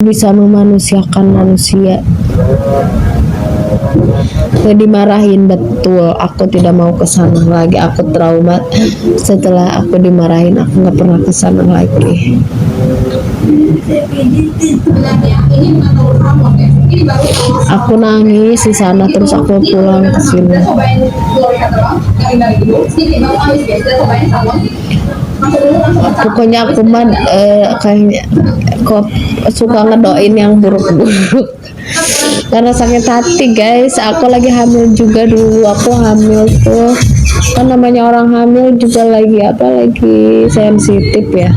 bisa memanusiakan manusia. Saya dimarahin betul, aku tidak mau ke sana lagi, aku trauma setelah aku dimarahin, aku nggak pernah ke sana lagi. Aku nangis di sana, terus aku pulang ke sini. Pokoknya aku mah kayaknya kok suka ngedoain yang buruk-buruk karena sakit hati guys. Aku lagi hamil juga dulu, aku hamil tuh kan namanya orang hamil juga lagi lagi sensitif ya,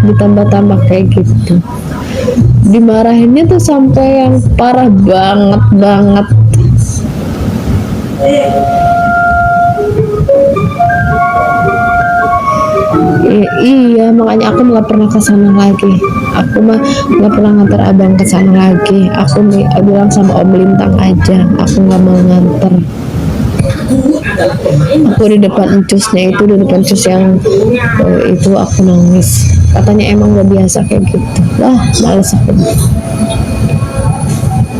ditambah-tambah kayak gitu, dimarahinnya tuh sampai yang parah banget. Iya, makanya aku nggak pernah ke sana lagi. Aku mah nggak pernah ngantar abang ke sana lagi. Aku bilang sama Om Lintang aja, aku nggak mau nganter. Aku di depan encusnya itu, di depan encus yang itu aku nangis. Katanya emang gak biasa kayak gitu. Wah, males aku.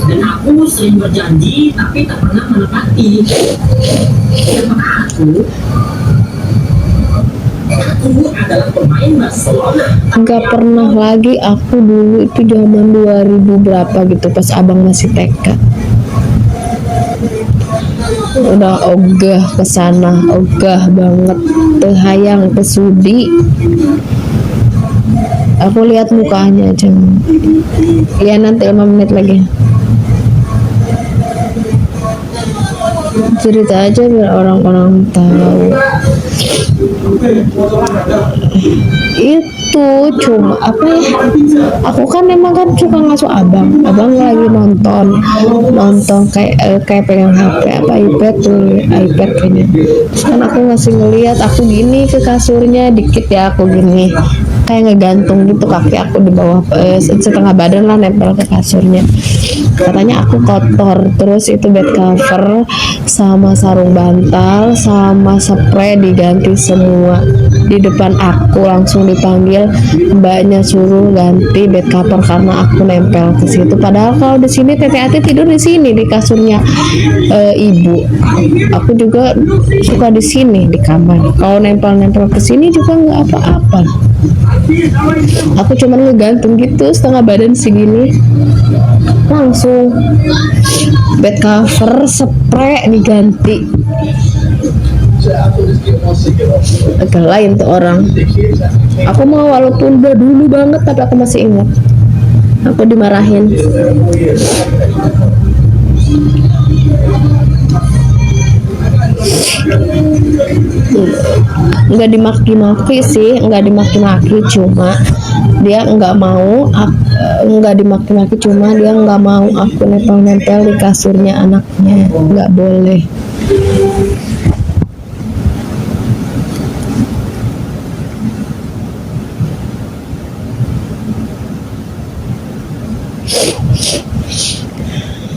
Dan aku sering berjanji tapi tak pernah menepati. Aku adalah pemain Barcelona. Nggak pernah lagi aku dulu itu zaman 2000 berapa gitu pas abang masih TK. Udah ogah ke sana, ogah banget, tehayang kesudi. Aku lihat mukanya aja. Ya nanti 5 menit lagi. Cerita aja biar orang-orang tahu. Itu cuma aku kan emang kan suka ngasuh abang lagi nonton kayak pegang HP iPad kayaknya. Terus kan aku ngasih ngeliat, aku gini ke kasurnya dikit ya, aku gini kayak ngegantung gitu kaki aku di bawah setengah badan lah nempel ke kasurnya. Katanya aku kotor, terus itu bed cover sama sarung bantal sama spray diganti semua di depan aku, langsung dipanggil mbaknya suruh ganti bed cover karena aku nempel ke situ. Padahal kalau di sini Tete Ati tidur di sini di kasurnya ibu. Aku juga suka di sini di kamar. Kalau nempel ke sini juga nggak apa-apa. Aku cuma ngegantung gitu setengah badan segini, langsung bed cover spray diganti. Agak lain tuh orang. Aku mau walaupun udah dulu banget tapi aku masih ingat aku dimarahin. Nggak dimaki-maki sih, nggak dimaki-maki, cuma dia nggak mau nggak dimaki-maki, cuma dia nggak mau aku nempel-nempel di kasurnya anaknya, nggak boleh.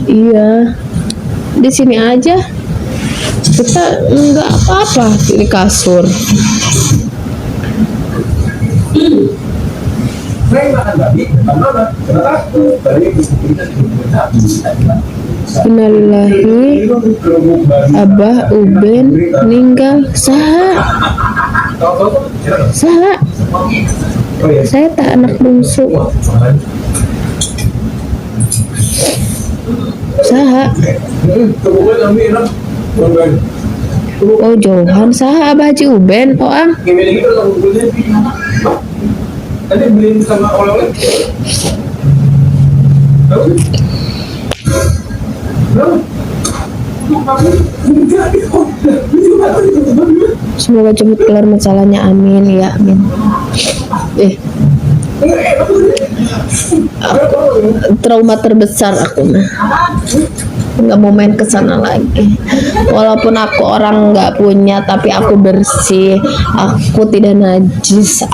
Iya, di sini aja kita nggak apa-apa di kasur. Innalillahi, Abah Uben meninggal. Saha? Saya tak anak bungsu. Saha? Oh Johan, saha Abah Haji Uben? Oh Tadi beliin sama oleh-oleh. Semoga cepat kelar masalahnya, amin ya amin. Trauma terbesar aku nggak mau main ke sana lagi. Walaupun aku orang nggak punya, tapi aku bersih, aku tidak najis,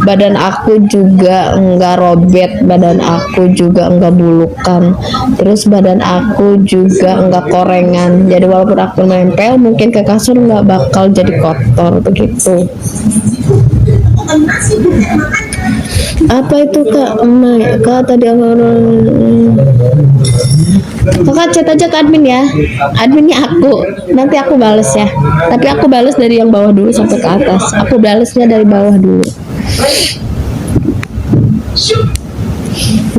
badan aku juga nggak robek, badan aku juga nggak bulukan, terus badan aku juga nggak korengan. Jadi walaupun aku nempel mungkin ke kasur nggak bakal jadi kotor begitu. Apa itu kak? Kak tadi kakak chat aja ke admin ya. Adminnya aku. Nanti aku bales ya. Tapi aku bales dari yang bawah dulu sampai ke atas. Aku balesnya dari bawah dulu.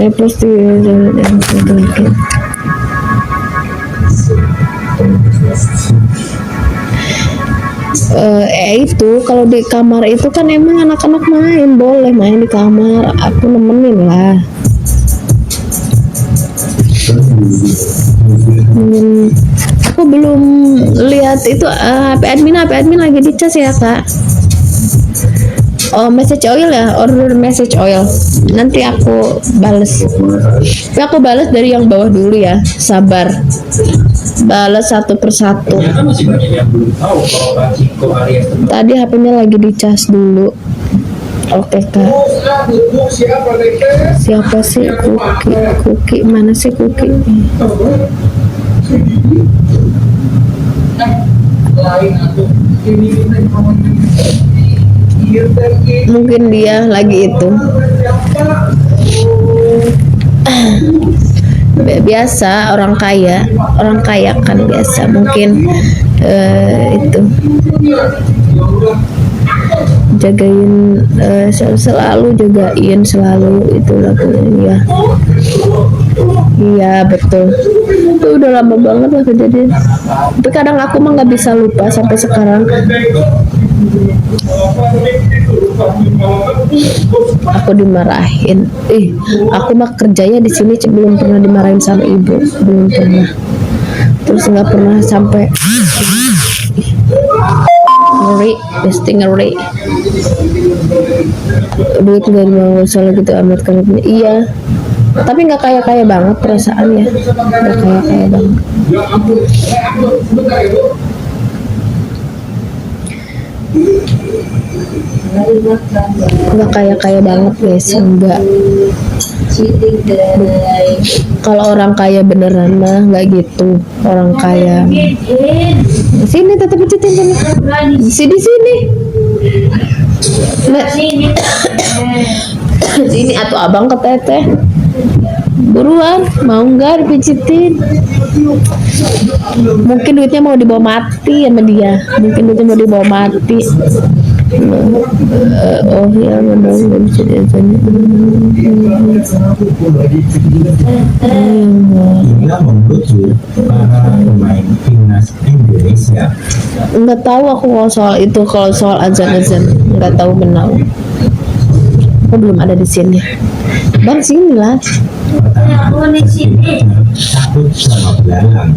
Repost itu kalau di kamar itu kan emang anak-anak main, boleh main di kamar, aku nemenin lah. Aku belum lihat itu HP admin lagi dicas ya kak. Oh, message oil ya, order message oil. Nanti aku bales. Tapi aku bales dari yang bawah dulu ya. Sabar. Bales satu persatu. Ternyata masih banyak yang belum tahu kalau Kak Ciko alias teman. Tadi HP-nya lagi dicas dulu. Oke kak. Siapa nih? Siapa sih Kuki? Mana sih Kuki? Lain atau ini Mungkin dia lagi itu. Biasa orang kaya kan biasa mungkin itu jagain selalu jagain selalu itu lagunya ya. Iya betul, itu udah lama banget lah kejadian. Tapi kadang aku mah nggak bisa lupa sampai sekarang. Aku dimarahin. Aku mah kerjanya di sini belum pernah dimarahin sama ibu, belum pernah. Terus nggak pernah sampai ngeri, pasti ngeri. Duit nggak mau salah gitu amat kalau punya. Iya. Tapi nggak kaya banget perasaannya, nggak kaya banget. Nggak kaya banget guys, enggak. Kalau orang kaya beneran mah nggak gitu, orang kaya. Sini tetap pijitin sini. Sini. Nah, sini atau abang ke teteh. Buruan, mau nggak dipijitin? Mungkin duitnya mau dibawa mati sama dia. Mungkin duitnya mau dibawa mati. Oh ya benar nggak bisa diajanya. Hingga membujuk para pemain timnas Indonesia. Nggak tahu aku kalau soal azan nggak tahu benar. Aku belum ada di sini. Bang sini lah. Takut sama belalang.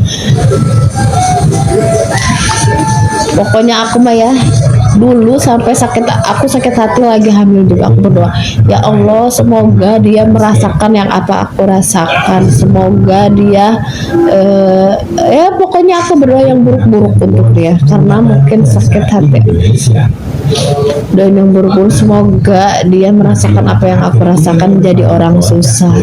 Pokoknya aku mah ya dulu sampai aku sakit hati lagi hamil juga aku berdoa ya Allah semoga dia merasakan yang apa aku rasakan, semoga dia ya pokoknya aku berdoa yang buruk-buruk untuk dia karena mungkin sakit hati dan yang buruk-buruk, semoga dia merasakan apa yang aku rasakan, menjadi orang susah.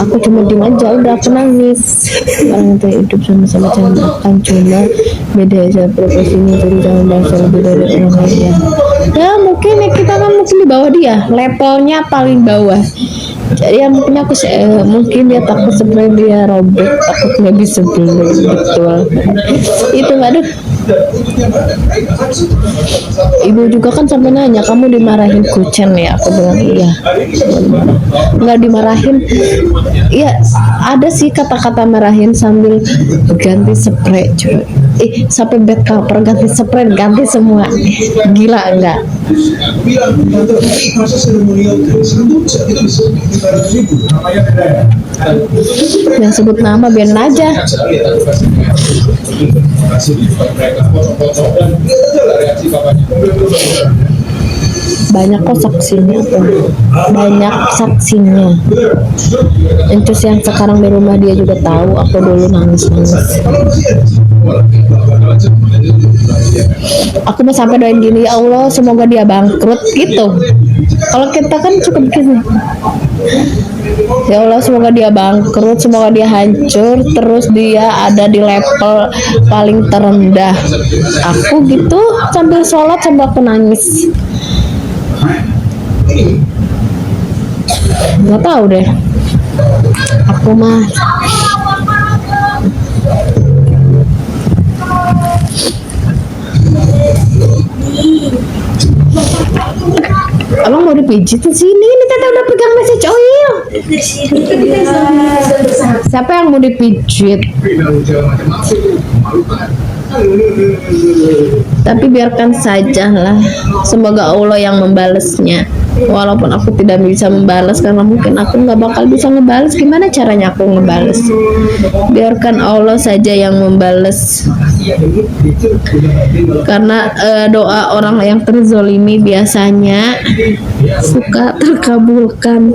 Aku cuma diem aja, udah aku nangis. Orang itu hidup sama-sama kan cuma beda aja profesinya, jadi jangan merasa lebih dari orang lain. Ya mungkin ya, kita kan mungkin di bawah dia, levelnya paling bawah. Jadi ya mungkin dia takut sebelum dia robek, takut nggak bisa beli, betul. Itu aduh. Ibu juga kan sampai nanya, kamu dimarahin kucing ya? Aku bilang iya. Nggak dimarahin. Iya, ada sih kata-kata marahin sambil ganti spray coba. Sampai bed cover ganti spray, ganti semua. Gila enggak? Yang sebut nama biarin aja. Banyak kok saksinya tuh. Banyak saksinya. Encus yang sekarang di rumah dia juga tahu aku dulu nangis. Aku mah sampai doain gini, ya Allah semoga dia bangkrut gitu. Kalau kita kan suka begini, ya Allah semoga dia bangkrut, semoga dia hancur, terus dia ada di level paling terendah. Aku gitu sambil sholat sambil aku nangis. Nggak tahu deh, aku mah abang mau dipijit di sini, ini tete udah pegang message oil. Siapa yang mau dipijit? Tapi biarkan saja lah, semoga Allah yang membalasnya. Walaupun aku tidak bisa membalas karena mungkin aku nggak bakal bisa ngebalas. Gimana caranya aku ngebalas? Biarkan Allah saja yang membalas. Karena doa orang yang terzolimi biasanya suka terkabulkan.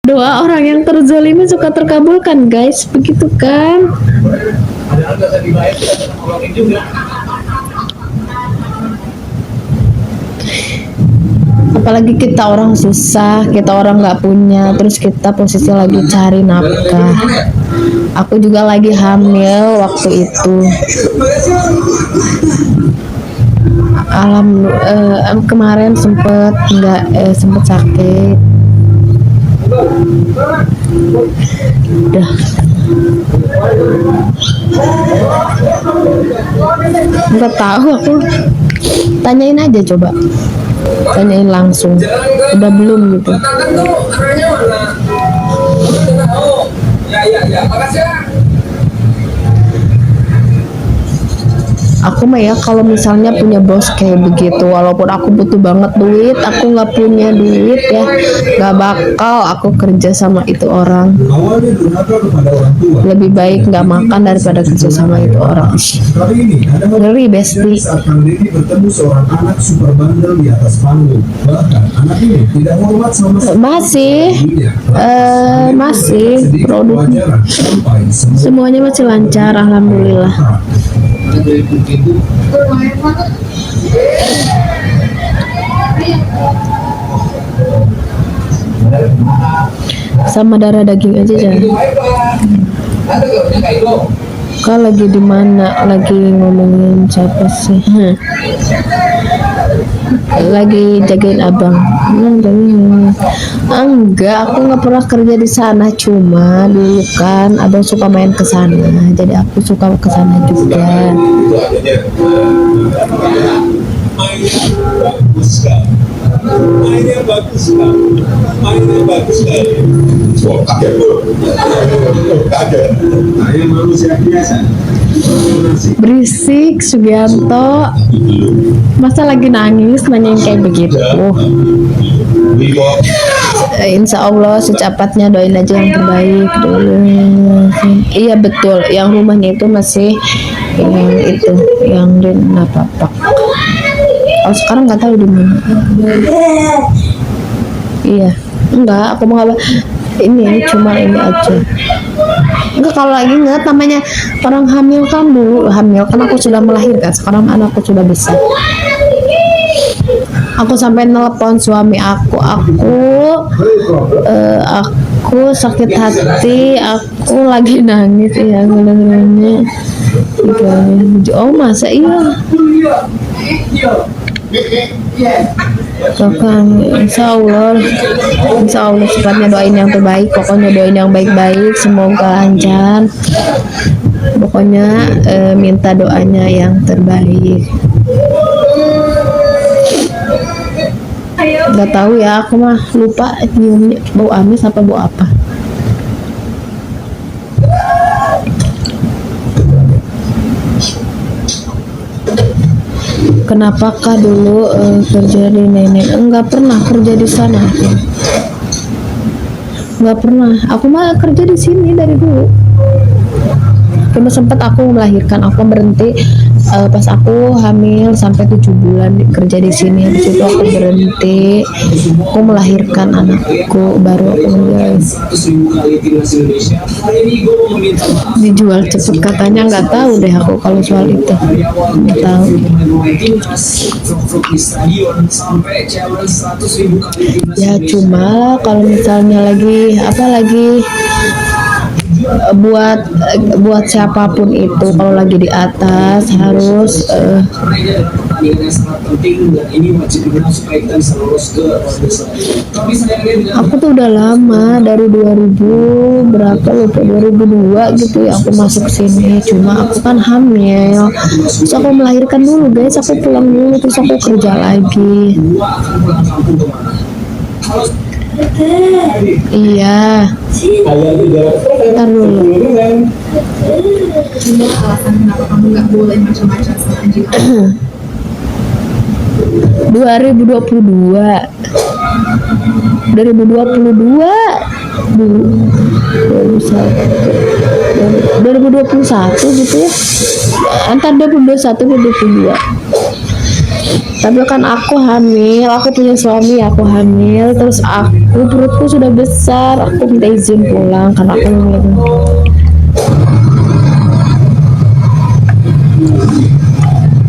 Doa orang yang terzolimi suka terkabulkan, guys. Begitu kan? Apalagi kita orang susah, kita orang nggak punya, terus kita posisi lagi cari nafkah. Aku juga lagi hamil waktu itu. Kemarin sempet sakit. Udah. Nggak tahu aku. Tanyain aja coba. Tanyain langsung. Udah belum gitu. Aku mah ya kalau misalnya punya bos kayak begitu, walaupun aku butuh banget duit, aku nggak punya duit ya, nggak bakal aku kerja sama itu orang. Awalnya durhaka kepada orang tua. Lebih baik nggak makan daripada kerja sama itu orang. Kali ini ada Ngeri besti. saat Kang Deddy bertemu seorang anak super bandel di atas panggung. Bahkan anak ini tidak hormat sama sekali. Masih produknya Wajaran sampai semua semuanya masih lancar, alhamdulillah. Sama darah daging aja jangan. Kau lagi di mana? Lagi ngomongin siapa sih? Lagi jagain abang. Enggak, aku nggak pernah kerja di sana. Cuma dulu kan abang suka main ke sana, jadi aku suka ke sana juga. mainnya bagus sekali. Wah, kaget bro. Kaget. Saya manusia biasa. Berisik Sugianto, masa lagi nangis nanyain kayak begitu. Insya Allah secepatnya doain aja yang terbaik dulu. Iya betul, yang rumahnya itu masih yang di Napapak. Oh sekarang nggak tahu di mana. Iya, enggak, aku mau ini cuma ini aja. Enggak, kalau lagi ingat namanya orang hamil kan, dulu hamil kan aku sudah melahirkan, sekarang anakku sudah besar. Aku sampai nelpon suami aku sakit hati, aku lagi nangis ya sebenarnya. Oh masa iya? Pokoknya insya Allah sifatnya doain yang terbaik, pokoknya doain yang baik-baik, semoga lancar, pokoknya minta doanya yang terbaik. Nggak tahu ya, aku mah lupa nyiumnya bau amis apa bau apa. Kenapakah dulu kerja di nenek? Enggak pernah kerja di sana. Enggak pernah. Aku mah kerja di sini dari dulu. Cuma sempat aku melahirkan, aku berhenti pas aku hamil sampai 7 bulan kerja di sini, habis itu aku berhenti, aku melahirkan anakku, baru aku meninggal. 100.000 kali timnas Indonesia. Hari ini gue mau meminta maaf. Dijual cepet katanya, nggak tahu deh aku kalau soal itu, nggak tahu. Di stadion sampai challenge 100.000 kali timnas Ya Indonesia. cuma kalau misalnya lagi buat siapapun itu, kalau lagi di atas harus Karena ini adalah pertandingan yang sangat penting dan ini wajib dimenang supaya kita bisa lolos ke ronde selanjutnya. Tapi sayangnya dengan aku tuh udah lama dari 2000 berapa lupa 2002 gitu ya aku masuk sini, cuma aku kan hamil, terus aku melahirkan dulu guys, aku pulang dulu terus aku kerja lagi. dua akan pulang kampung kemana? Kalau Iya, ntar dulu. Cuma alasan kenapa kamu nggak boleh macam-macam sama anjing kamu. 2022 2021 gitu ya, antar 2021 dan 2022. Tapi kan aku hamil, aku punya suami, aku hamil, terus aku perutku sudah besar, aku minta izin pulang karena aku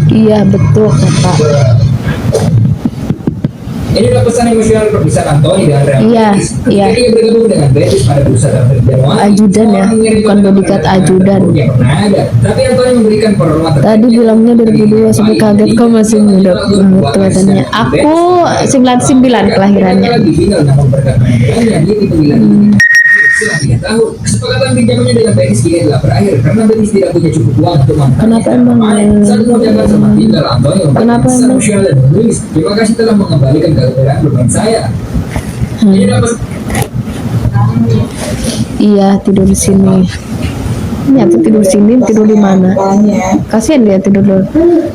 iya betul kakak. Ini adalah pesan emosional perpisahan Anthony dan Real Iya, Betis. iya. Ketika ia bergabung dengan Betis pada bursa transfer Januari. Ajudan ya, bukan bodyguard, ajudan. Yang pernah ada. Tapi Anthony memberikan penghormatan. Tadi bilangnya 2002 sampai kaget kok masih muda banget kelihatannya. Aku 99 kelahirannya. Lagi final namun berkat penampilannya dia dipanggil setelah 3 tahun. Kesepakatan pinjamannya dengan Betis kini telah berakhir karena Betis tidak punya cukup uang untuk membayar Kenapa emang? saat mengucapkan sama Tinggal Anthony Kenapa pesan emang? emosional dan menulis terima kasih telah mengembalikan kepercayaan bermain saya. Ini dapat Iya, tidur di sini. Ya, tuh tidur sini, tidur di mana? Kasihan dia tidur dulu.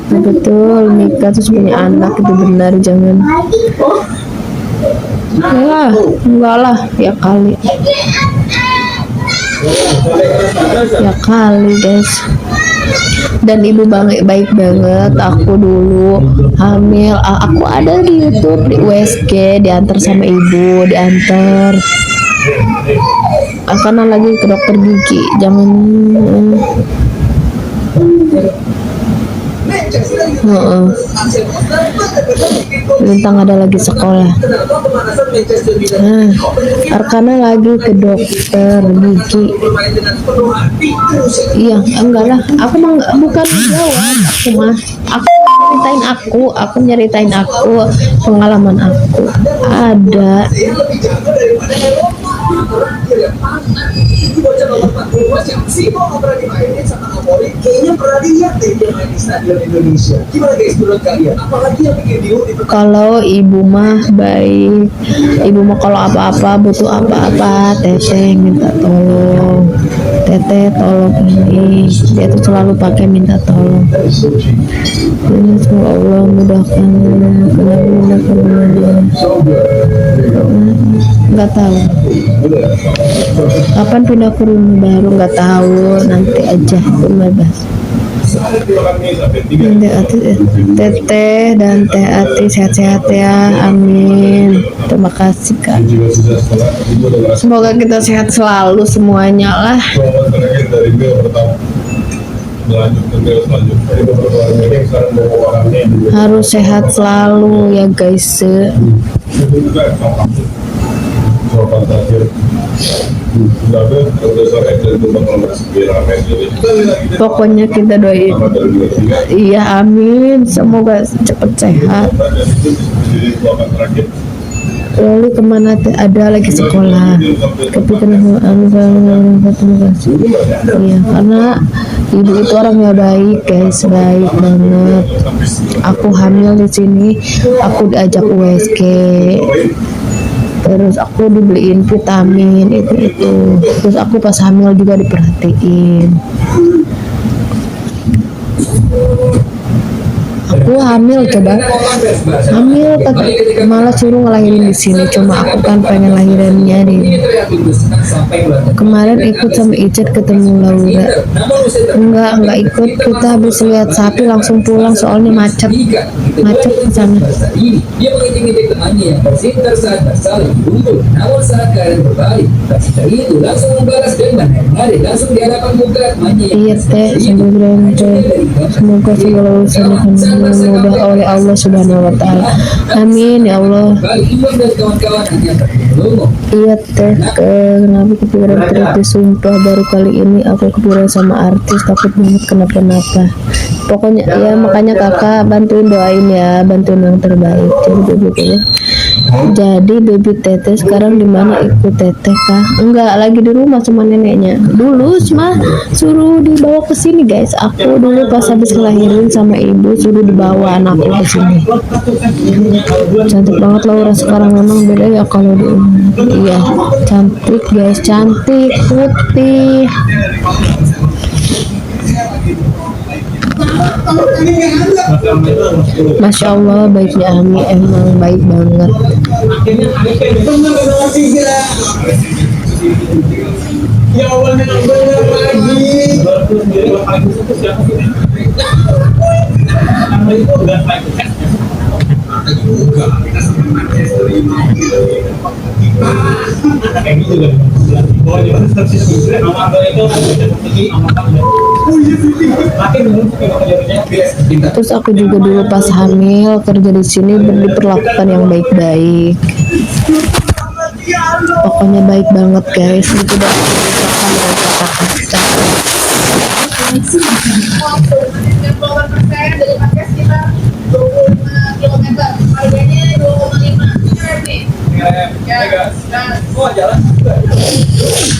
Nah, betul, nikah terus punya anak itu benar, jangan. Ya, enggak lah, ya kali. Ya kali guys. Dan ibu baik banget, aku dulu hamil, aku ada di YouTube di USG, diantar sama ibu, diantar karena lagi ke dokter gigi, jangan Lintang ada lagi sekolah. Arkana lagi ke dokter gigi. Iya, enggak lah. Aku mah bukan jawab. Aku nyeritain aku pengalaman aku. Ada. Kalau ibu mah baik, ibu mah kalau apa-apa butuh apa-apa, teteh minta tolong, teteh tolong ini, dia tuh selalu pakai minta tolong. Ini semoga Allah mudahkan, nggak tahu kapan pindah ke rumah baru, nggak tahu, nanti aja bebas. Nanti teteh dan teh Ati sehat-sehat ya, amin. Terima kasih kak, semoga kita sehat selalu semuanya lah. Harus sehat selalu ya guys. Pokoknya kita doain. Iya amin, semoga cepat sehat. Lalu kemana ada lagi sekolah, tapi kenapa iya karena ibu itu orangnya baik guys, baik banget. Aku hamil di sini, aku diajak USG, terus aku dibeliin vitamin itu, terus aku pas hamil juga diperhatiin. Aku aku hamil coba hamil malah suruh ngelahirin di sini, cuma aku kan pengen lahirannya di kemarin ikut sama Icet ketemu Laura. Enggak ikut, kita habis lihat sapi langsung pulang soalnya macet di sana. Dia mengintik-intik temannya yang bersintar saat bersaling dibunuh. Namun saat keadaan berbalik, Rasita itu langsung membalas dan menarik langsung di hadapan muka temannya yang Iya teh, semoga segala urusan mudah oleh Allah Subhanahu Wa Taala. Amin ya Allah. balik Imam dan kawan-kawan hanya termenung. Iya teh, kenapa kepikiran kritis, sumpah baru kali ini aku kepikiran sama artis, takut banget kenapa-napa. Pokoknya ya makanya kakak bantuin doain ya, bantuin yang terbaik. Jadi baby teteh sekarang di mana ikut teteh kah? Enggak, lagi di rumah sama neneknya. Dulu cuma suruh dibawa ke sini guys. Aku dulu pas habis ngelahirin sama ibu suruh dibawa anakku ke sini. Cantik banget Laura sekarang, memang beda ya kalau di iya cantik guys, cantik putih. Masya Allah baiknya Ami, emang baik banget. Ya Allah, memang benar Terus aku juga dulu pas hamil kerja di sini diperlakukan yang baik-baik. Pokoknya baik banget guys. Itu udah dari pakai sekitar 25 kilometer, harganya 2,5.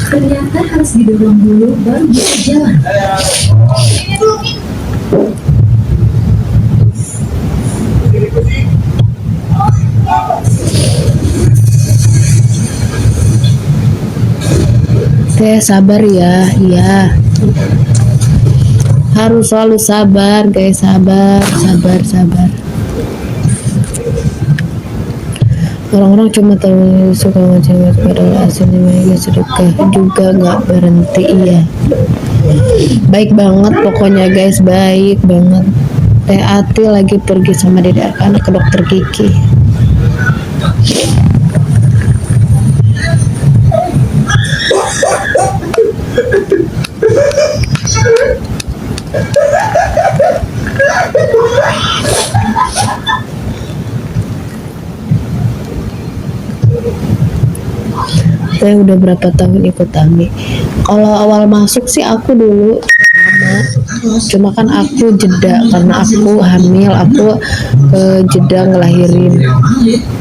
Ternyata harus didorong dulu baru bisa jalan. Ini dulu nih. Teh sabar ya, iya. Harus selalu sabar guys, sabar. Orang-orang cuma tahu suka ngecengin, padahal aslinya mereka sedekah juga nggak berhenti. Iya, baik banget pokoknya guys, baik banget. Teh Ati lagi pergi sama dedek anak ke dokter gigi. Saya udah berapa tahun ikut Ami. Kalau awal masuk sih aku dulu lama, cuma kan aku jeda karena aku hamil, aku ke jeda ngelahirin,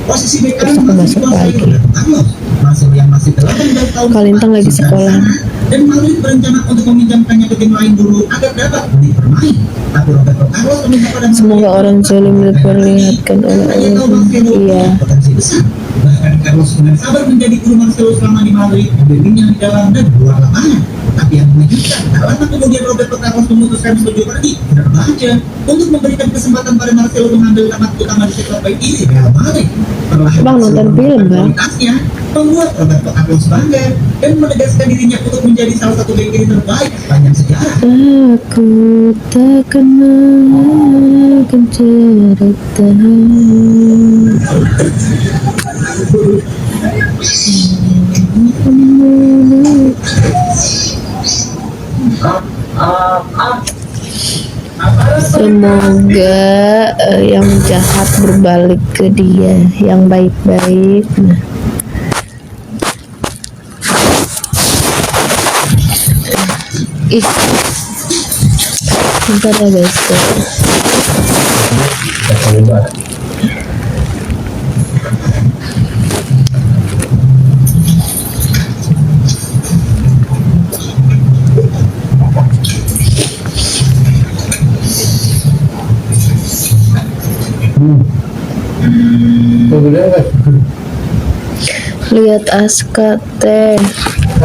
terus aku masuk lagi. Kalintang lagi sekolah. Dan Madrid berencana untuk meminjamkannya ke tim lain dulu agar dapat bermain. Tapi Roberto Carlos meminta pada Semoga orang zalim diperlihatkan oleh Allah. Iya. potensi besar. Bahkan Carlos dengan sabar menjadi guru Marcelo selama di Madrid, membimbingnya di dalam dan luar lapangan. Tapi yang mengejutkan, tak lama kemudian Roberto Carlos memutuskan setuju pergi ke Dermaga untuk memberikan kesempatan pada Marcelo mengambil tempat utama di sektor baik kiri Real Madrid. Bang, nonton film, Bang. Kualitasnya membuat Roberto Carlos bangga dan menegaskan dirinya untuk menjadi salah satu back kiri terbaik sepanjang sejarah. Aku takkan akan cerita. Semoga yang jahat berbalik ke dia, yang baik-baik. Nah. Ih, bentar ya guys. Lihat Aska teh.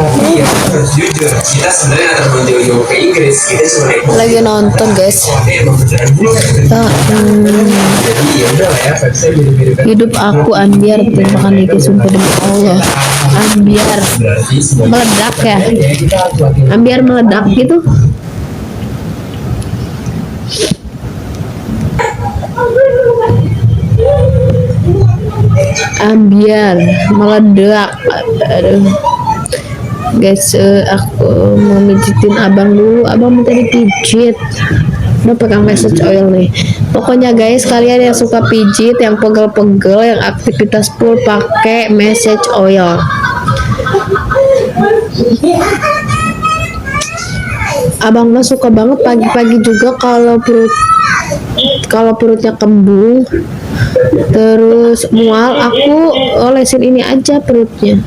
Tapi ya harus jujur, kita sebenarnya akan menjauh-jauh ke Inggris. Kita sebenarnya Lagi nonton guys. emang beneran dulu kan. Tak, Jadi ya udah lah ya, website mirip-mirip. hidup aku ambiar tembakan Niki, sumpah demi Allah. Ambiar Berarti semua meledak ya. ya kita harus latihan. Ambiar meledak gitu. Ambiar meledak. Aduh. Guys, aku mau mijitin abang dulu. Abang minta dipijit. Udah pegang message oil nih. Pokoknya guys, kalian yang suka pijit, yang pegel-pegel, yang aktivitas full, pakai message oil. Abang mah suka banget pagi-pagi juga kalau perutnya kembung terus mual, aku olesin ini aja perutnya.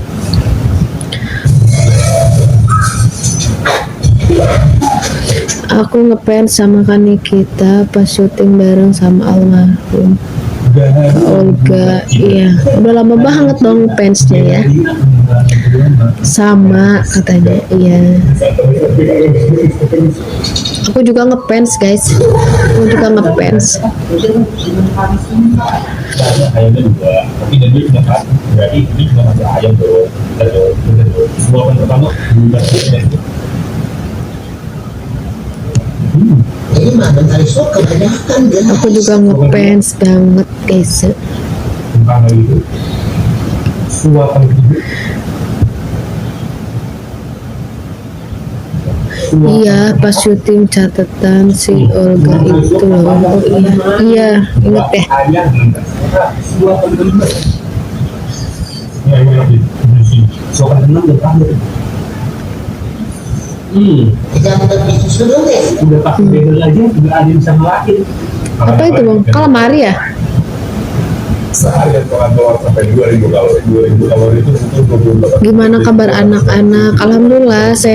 Aku ngefans sama Kak Nikita pas syuting bareng sama almarhum Kak Olga. Iya, udah lama banget dong fansnya ya. Sama katanya. Iya. Aku juga ngefans guys. Aku juga ngefans. Ayamnya dua, tapi dan dia punya kan, berarti ini cuma ada ayam dong, semua kan pertama Ini mah mencari suka kebanyakan guys. Aku juga ngefans banget guys. bukan lagi itu, suapan hidup. Iya, pas syuting catatan si Olga itu loh. Oh iya, iya, inget deh. Ayam suapan hidup. Ya ini lagi, suapan tenang dan tahan. Jangan terpisah sudah deh. Udah pasti beda lagi, udah ada yang bisa ngelakin. Apa itu bang? Calamari ya? Seharian pengantar sampai 2000 kalori itu 28. Gimana kabar anak-anak? Alhamdulillah, saya